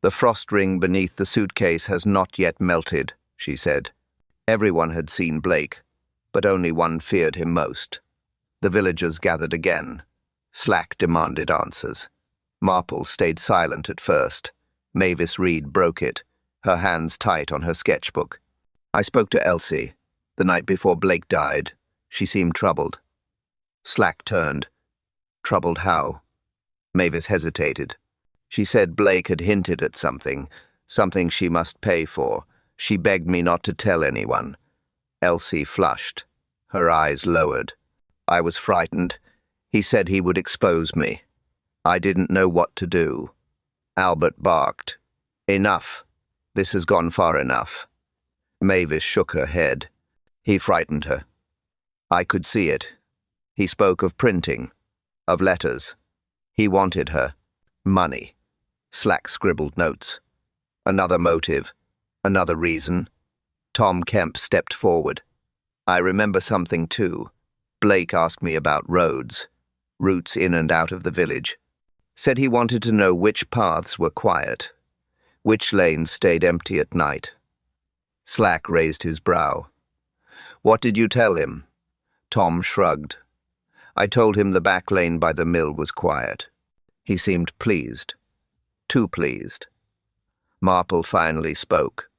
The frost ring beneath the suitcase has not yet melted, she said. Everyone had seen Blake, but only one feared him most. The villagers gathered again. Slack demanded answers. Marple stayed silent at first. Mavis Reed broke it, her hands tight on her sketchbook. I spoke to Elsie, the night before Blake died. She seemed troubled. Slack turned. Troubled how? Mavis hesitated. She said Blake had hinted at something she must pay for. She begged me not to tell anyone. Elsie flushed. Her eyes lowered. I was frightened. He said he would expose me. I didn't know what to do. Albert barked. Enough. This has gone far enough. Mavis shook her head. He frightened her. I could see it. He spoke of printing, of letters. He wanted her. Money. Slack scribbled notes. Another motive. Another reason. Tom Kemp stepped forward. I remember something too. Blake asked me about roads, routes in and out of the village. Said he wanted to know which paths were quiet, which lanes stayed empty at night. Slack raised his brow. What did you tell him? Tom shrugged. I told him the back lane by the mill was quiet. He seemed pleased. Too pleased. Marple finally spoke.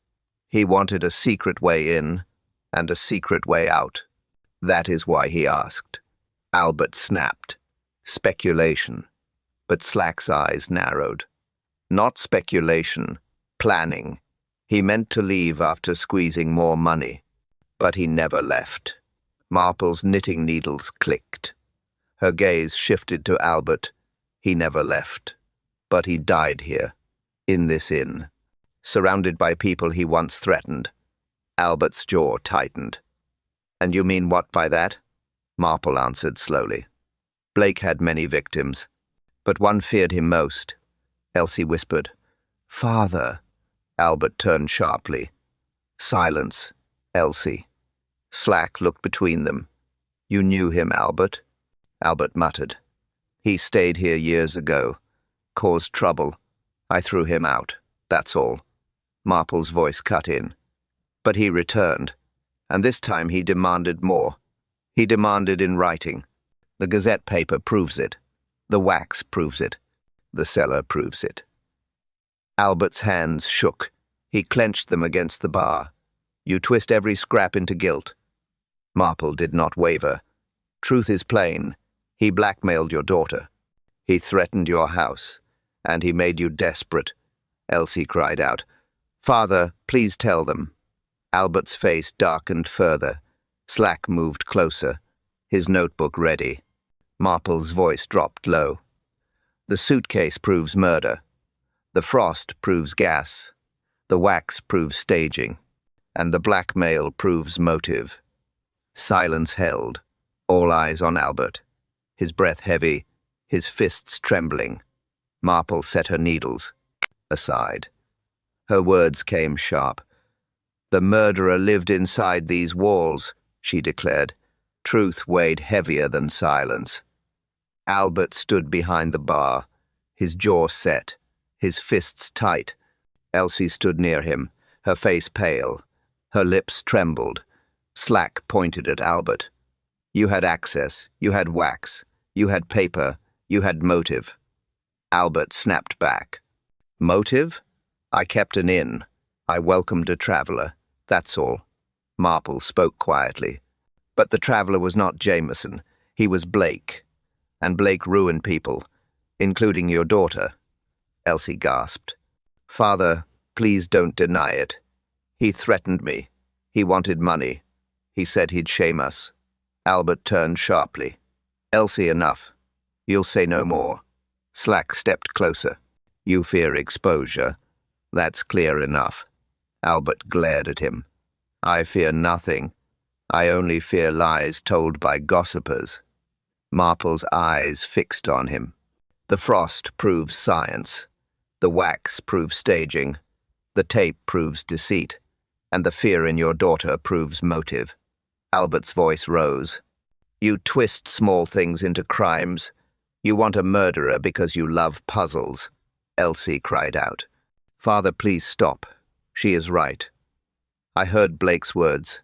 He wanted a secret way in and a secret way out. That is why he asked. Albert snapped. Speculation. But Slack's eyes narrowed. Not speculation. Planning. He meant to leave after squeezing more money. But he never left. Marple's knitting needles clicked. Her gaze shifted to Albert. He never left. But he died here, in this inn, surrounded by people he once threatened. Albert's jaw tightened. And you mean what by that? Marple answered slowly. Blake had many victims, but one feared him most. Elsie whispered. Father. Albert turned sharply. Silence, Elsie. Slack looked between them. You knew him, Albert? Albert muttered. He stayed here years ago. Caused trouble. I threw him out. That's all. Marple's voice cut in. But he returned, and this time he demanded more. He demanded in writing. The Gazette paper proves it. The wax proves it. The cellar proves it. Albert's hands shook. He clenched them against the bar. You twist every scrap into guilt. Marple did not waver. Truth is plain. He blackmailed your daughter. He threatened your house, and he made you desperate. Elsie cried out. Father, please tell them. Albert's face darkened further. Slack moved closer, his notebook ready. Marple's voice dropped low. The suitcase proves murder. The frost proves gas. The wax proves staging. And the blackmail proves motive. Silence held, all eyes on Albert, his breath heavy, his fists trembling. Marple set her needles aside. Her words came sharp. The murderer lived inside these walls, she declared. Truth weighed heavier than silence. Albert stood behind the bar, his jaw set, his fists tight. Elsie stood near him, her face pale. Her lips trembled. Slack pointed at Albert. You had access, you had wax, you had paper, you had motive. Albert snapped back. Motive? I kept an inn. I welcomed a traveller. That's all. Marple spoke quietly. But the traveller was not Jameson. He was Blake. And Blake ruined people, including your daughter. Elsie gasped. Father, please don't deny it. He threatened me. He wanted money. He said he'd shame us. Albert turned sharply. Elsie, enough. You'll say no more. Slack stepped closer. You fear exposure. That's clear enough. Albert glared at him. I fear nothing. I only fear lies told by gossipers. Marple's eyes fixed on him. The frost proves science. The wax proves staging. The tape proves deceit. And the fear in your daughter proves motive. Albert's voice rose. You twist small things into crimes. You want a murderer because you love puzzles. Elsie cried out. Father, please stop. She is right. I heard Blake's words.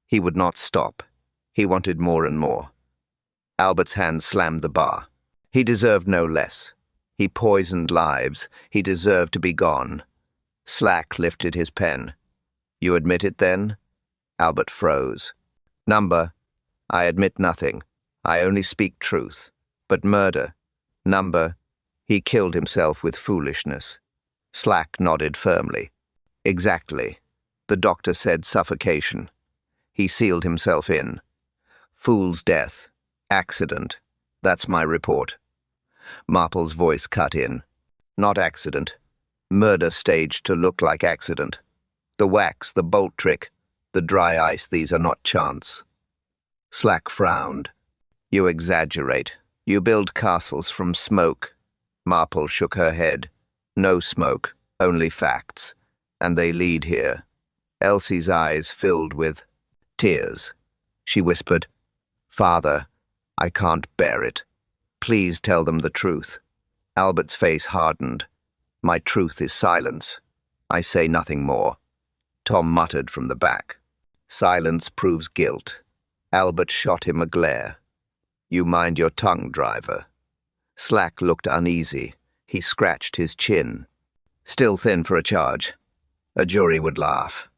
He would not stop. He wanted more and more. Albert's hand slammed the bar. He deserved no less. He poisoned lives. He deserved to be gone. Slack lifted his pen. You admit it then? Albert froze. Number, I admit nothing. I only speak truth. But murder. Number, he killed himself with foolishness. Slack nodded firmly. Exactly. The doctor said suffocation. He sealed himself in. Fool's death. Accident. That's my report. Marple's voice cut in. Not accident. Murder staged to look like accident. The wax, the bolt trick, the dry ice, these are not chance. Slack frowned. You exaggerate. You build castles from smoke. Marple shook her head. No smoke, only facts. And they lead here. Elsie's eyes filled with tears. She whispered, Father, I can't bear it. Please tell them the truth. Albert's face hardened. My truth is silence. I say nothing more. Tom muttered from the back. Silence proves guilt. Albert shot him a glare. You mind your tongue, driver. Slack looked uneasy. He scratched his chin. Still thin for a charge. A jury would laugh.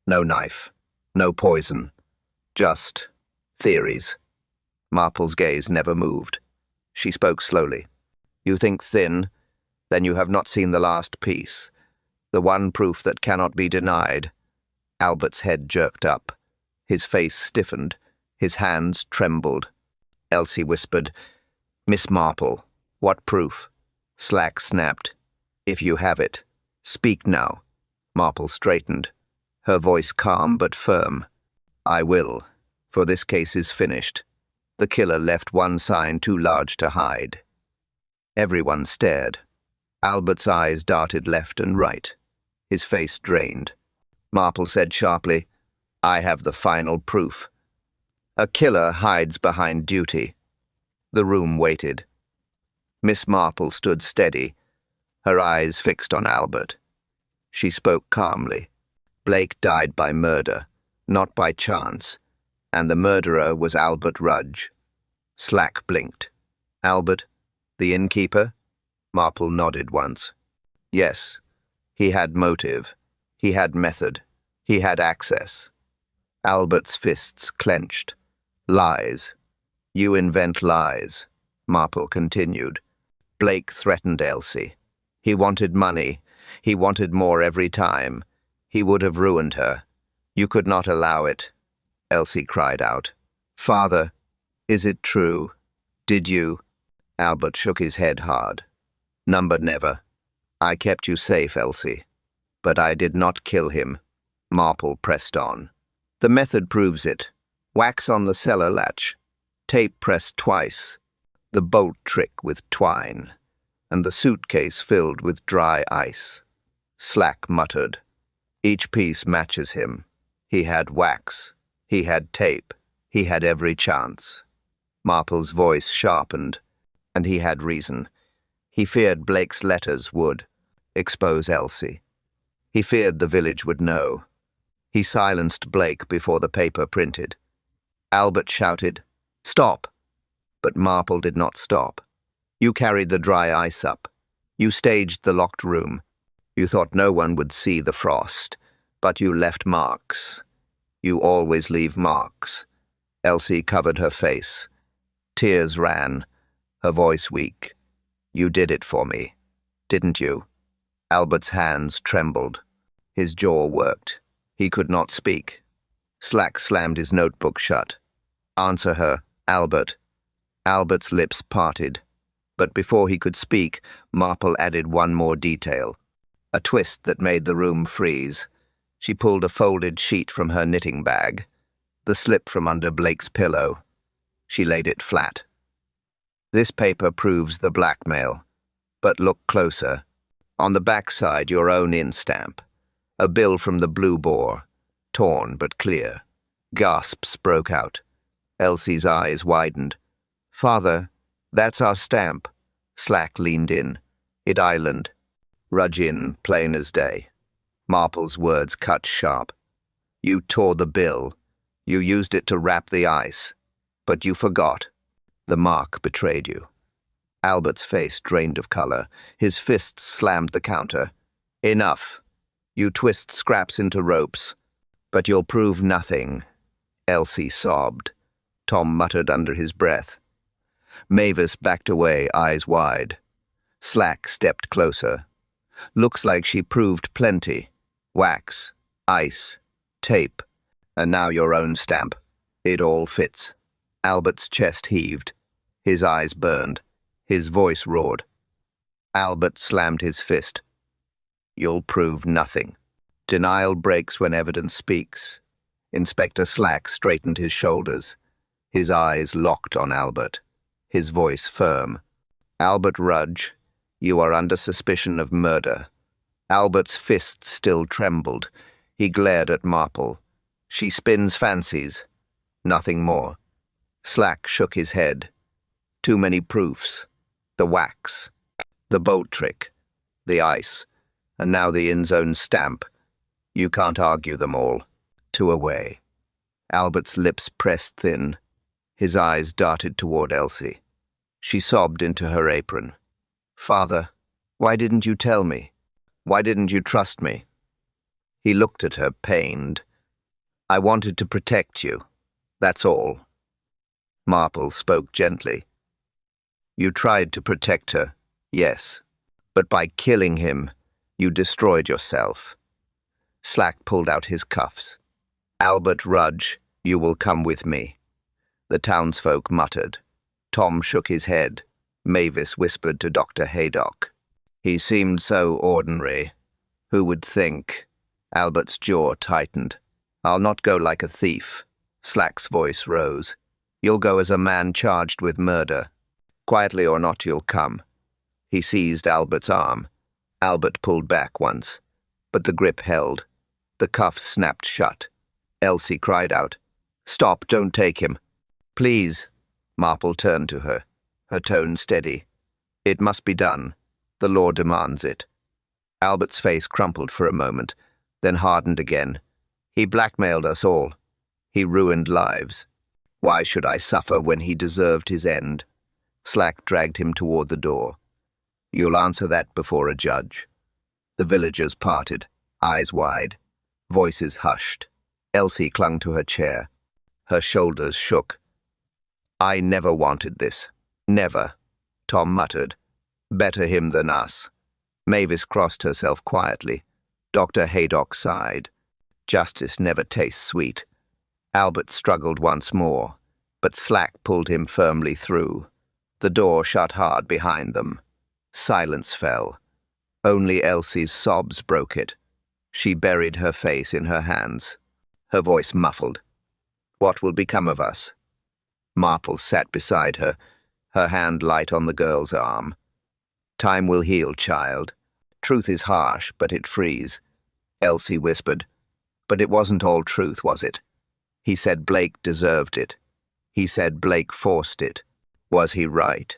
No knife. No poison. Just theories. Marple's gaze never moved. She spoke slowly. You think thin? Then you have not seen the last piece. The one proof that cannot be denied. Albert's head jerked up. His face stiffened. His hands trembled. Elsie whispered, Miss Marple, what proof? Slack snapped. If you have it, speak now. Marple straightened, her voice calm but firm. I will, for this case is finished. The killer left one sign too large to hide. Everyone stared. Albert's eyes darted left and right. His face drained. Marple said sharply, I have the final proof. A killer hides behind duty. The room waited. Miss Marple stood steady, her eyes fixed on Albert. She spoke calmly. Blake died by murder, not by chance, and the murderer was Albert Rudge. Slack blinked. Albert, the innkeeper? Marple nodded once. Yes, he had motive. He had method. He had access. Albert's fists clenched. Lies. You invent lies, Marple continued. Blake threatened Elsie. He wanted money. He wanted more every time. He would have ruined her. You could not allow it. Elsie cried out. Father, is it true? Did you? Albert shook his head hard. Number never. I kept you safe, Elsie. But I did not kill him. Marple pressed on. The method proves it. Wax on the cellar latch. Tape pressed twice. The bolt trick with twine. And the suitcase filled with dry ice. Slack muttered. Each piece matches him. He had wax. He had tape. He had every chance. Marple's voice sharpened. And he had reason. He feared Blake's letters would expose Elsie. He feared the village would know. He silenced Blake before the paper printed. Albert shouted, Stop! But Marple did not stop. You carried the dry ice up. You staged the locked room. You thought no one would see the frost, but you left marks. You always leave marks. Elsie covered her face. Tears ran, her voice weak. You did it for me, didn't you? Albert's hands trembled. His jaw worked. He could not speak. Slack slammed his notebook shut. Answer her, Albert. Albert's lips parted. But before he could speak, Marple added one more detail. A twist that made the room freeze. She pulled a folded sheet from her knitting bag. The slip from under Blake's pillow. She laid it flat. This paper proves the blackmail. But look closer. On the backside, your own in-stamp. A bill from the Blue Boar. Torn but clear. Gasps broke out. Elsie's eyes widened. Father, that's our stamp. Slack leaned in. It island. Rudge in, plain as day. Marple's words cut sharp. You tore the bill. You used it to wrap the ice. But you forgot. The mark betrayed you. Albert's face drained of color. His fists slammed the counter. Enough. You twist scraps into ropes. But you'll prove nothing. Elsie sobbed. Tom muttered under his breath. Mavis backed away, eyes wide. Slack stepped closer. Looks like she proved plenty. Wax, ice, tape. And now your own stamp. It all fits. Albert's chest heaved. His eyes burned. His voice roared. Albert slammed his fist. You'll prove nothing. Denial breaks when evidence speaks. Inspector Slack straightened his shoulders. His eyes locked on Albert. His voice firm. Albert Rudge, you are under suspicion of murder. Albert's fists still trembled. He glared at Marple. She spins fancies. Nothing more. Slack shook his head. Too many proofs. The wax. The boat trick. The ice. And now the in-zone stamp. You can't argue them all. 2 away. Albert's lips pressed thin. His eyes darted toward Elsie. She sobbed into her apron. Father, why didn't you tell me? Why didn't you trust me? He looked at her, pained. I wanted to protect you. That's all. Marple spoke gently. You tried to protect her, yes, but by killing him, you destroyed yourself. Slack pulled out his cuffs. Albert Rudge, you will come with me. The townsfolk muttered. Tom shook his head. Mavis whispered to Dr. Haydock. He seemed so ordinary. Who would think? Albert's jaw tightened. I'll not go like a thief. Slack's voice rose. You'll go as a man charged with murder. Quietly or not, you'll come. He seized Albert's arm. Albert pulled back once, but the grip held. The cuffs snapped shut. Elsie cried out, Stop, don't take him. Please. Marple turned to her, her tone steady. It must be done. The law demands it. Albert's face crumpled for a moment, then hardened again. He blackmailed us all. He ruined lives. Why should I suffer when he deserved his end? Slack dragged him toward the door. You'll answer that before a judge. The villagers parted, eyes wide. Voices hushed. Elsie clung to her chair. Her shoulders shook. I never wanted this. Never. Tom muttered. Better him than us. Mavis crossed herself quietly. Dr. Haydock sighed. Justice never tastes sweet. Albert struggled once more, but Slack pulled him firmly through. The door shut hard behind them. Silence fell. Only Elsie's sobs broke it. She buried her face in her hands. Her voice muffled. What will become of us? Marple sat beside her, her hand light on the girl's arm. Time will heal, child. Truth is harsh, but it frees. Elsie whispered. But it wasn't all truth, was it? He said Blake deserved it. He said Blake forced it. Was he right?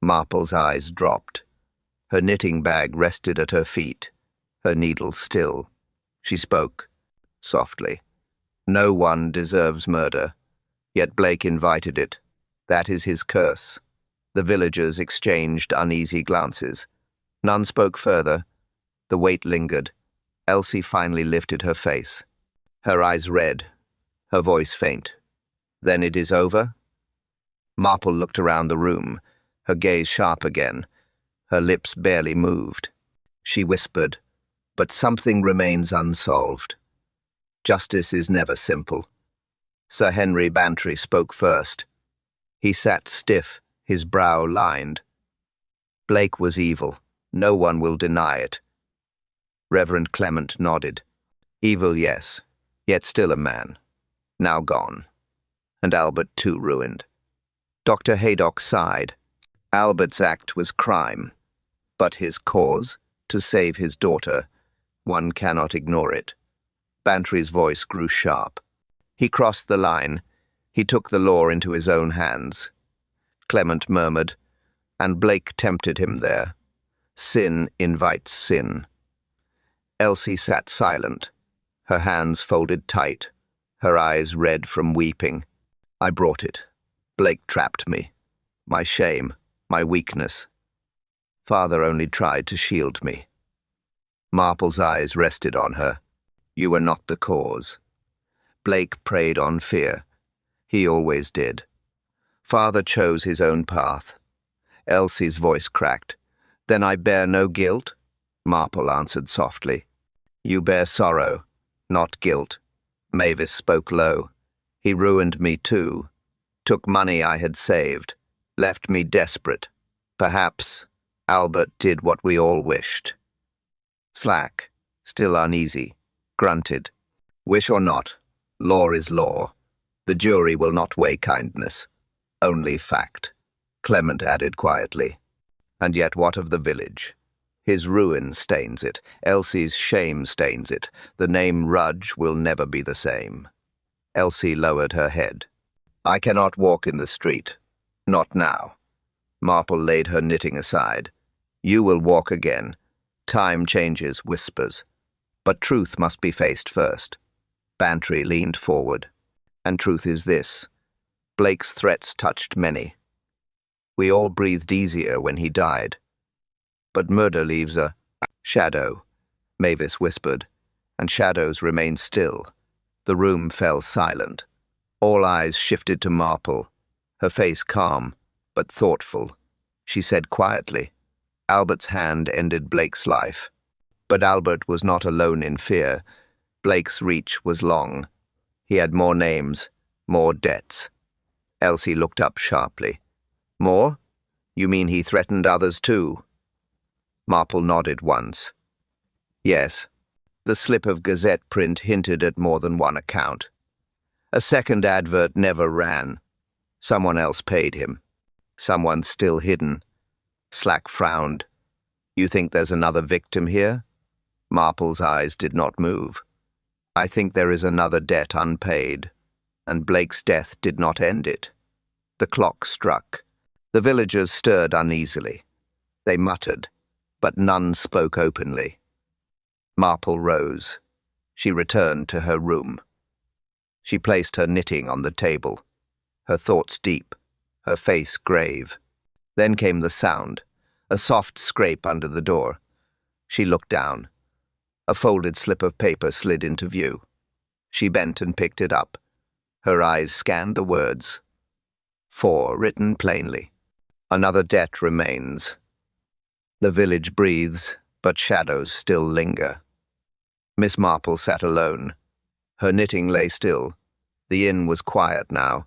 Marple's eyes dropped. Her knitting bag rested at her feet, her needle still. She spoke, softly. No one deserves murder, yet Blake invited it. That is his curse. The villagers exchanged uneasy glances. None spoke further. The weight lingered. Elsie finally lifted her face. Her eyes red, her voice faint. Then it is over? Marple looked around the room, her gaze sharp again. Her lips barely moved. She whispered, but something remains unsolved. Justice is never simple. Sir Henry Bantry spoke first. He sat stiff, his brow lined. Blake was evil. No one will deny it. Reverend Clement nodded. Evil, yes, yet still a man. Now gone. And Albert too ruined. Dr. Haydock sighed. Albert's act was crime. But his cause, to save his daughter, one cannot ignore it. Bantry's voice grew sharp. He crossed the line. He took the law into his own hands. Clement murmured, and Blake tempted him there. Sin invites sin. Elsie sat silent, her hands folded tight, her eyes red from weeping. I brought it. Blake trapped me. My shame, my weakness. Father only tried to shield me. Marple's eyes rested on her. You were not the cause. Blake preyed on fear. He always did. Father chose his own path. Elsie's voice cracked. Then I bear no guilt? Marple answered softly. You bear sorrow, not guilt. Mavis spoke low. He ruined me too. Took money I had saved. Left me desperate. Perhaps Albert did what we all wished. Slack, still uneasy, grunted. Wish or not, law is law. The jury will not weigh kindness. Only fact. Clement added quietly. And yet what of the village? His ruin stains it. Elsie's shame stains it. The name Rudge will never be the same. Elsie lowered her head. I cannot walk in the street. Not now. Marple laid her knitting aside. You will walk again. Time changes whispers. But truth must be faced first. Bantry leaned forward. And truth is this. Blake's threats touched many. We all breathed easier when he died. But murder leaves a shadow, Mavis whispered, and shadows remained still. The room fell silent. All eyes shifted to Marple, her face calm, but thoughtful. She said quietly, Albert's hand ended Blake's life. But Albert was not alone in fear. Blake's reach was long. He had more names, more debts. Elsie looked up sharply. More? You mean he threatened others too? Marple nodded once. Yes. The slip of Gazette print hinted at more than one account. A second advert never ran. Someone else paid him. Someone still hidden. Slack frowned. You think there's another victim here? Marple's eyes did not move. I think there is another debt unpaid, and Blake's death did not end it. The clock struck. The villagers stirred uneasily. They muttered, but none spoke openly. Marple rose. She returned to her room. She placed her knitting on the table, her thoughts deep, her face grave. Then came the sound, a soft scrape under the door. She looked down. A folded slip of paper slid into view. She bent and picked it up. Her eyes scanned the words. 4 written plainly. Another debt remains. The village breathes, but shadows still linger. Miss Marple sat alone. Her knitting lay still. The inn was quiet now.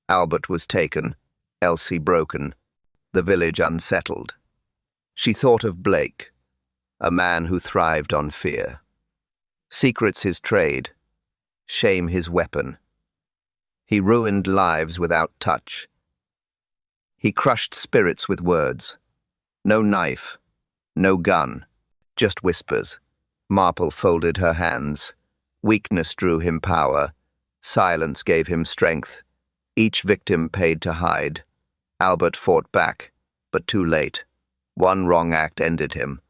Albert was taken, Elsie broken, the village unsettled. She thought of Blake, a man who thrived on fear. Secrets his trade, shame his weapon. He ruined lives without touch. He crushed spirits with words. No knife, no gun, just whispers. Marple folded her hands. Weakness drew him power. Silence gave him strength. Each victim paid to hide. Albert fought back, but too late. One wrong act ended him.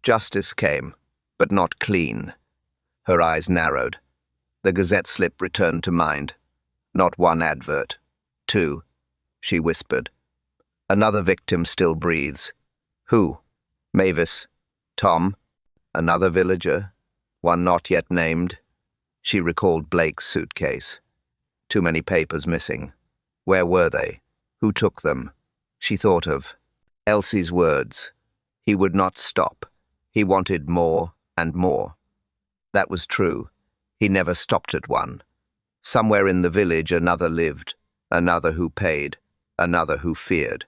Justice came, but not clean. Her eyes narrowed. The Gazette slip returned to mind. Not one advert. 2, she whispered. Another victim still breathes. Who? Mavis? Tom? Another villager? One not yet named? She recalled Blake's suitcase. Too many papers missing. Where were they? Who took them? She thought of Elsie's words. He would not stop. He wanted more and more. That was true. He never stopped at one. Somewhere in the village another lived, another who paid, another who feared,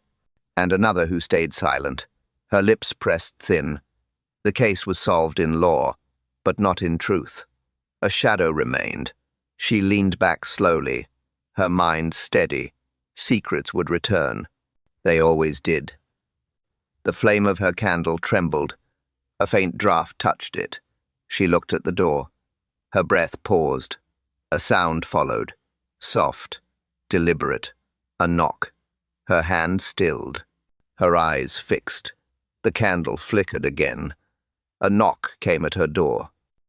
and another who stayed silent, her lips pressed thin. The case was solved in law, but not in truth. A shadow remained. She leaned back slowly, her mind steady. Secrets would return. They always did. The flame of her candle trembled. A faint draught touched it. She looked at the door. Her breath paused. A sound followed. Soft, deliberate. A knock. Her hand stilled. Her eyes fixed. The candle flickered again. A knock came at her door.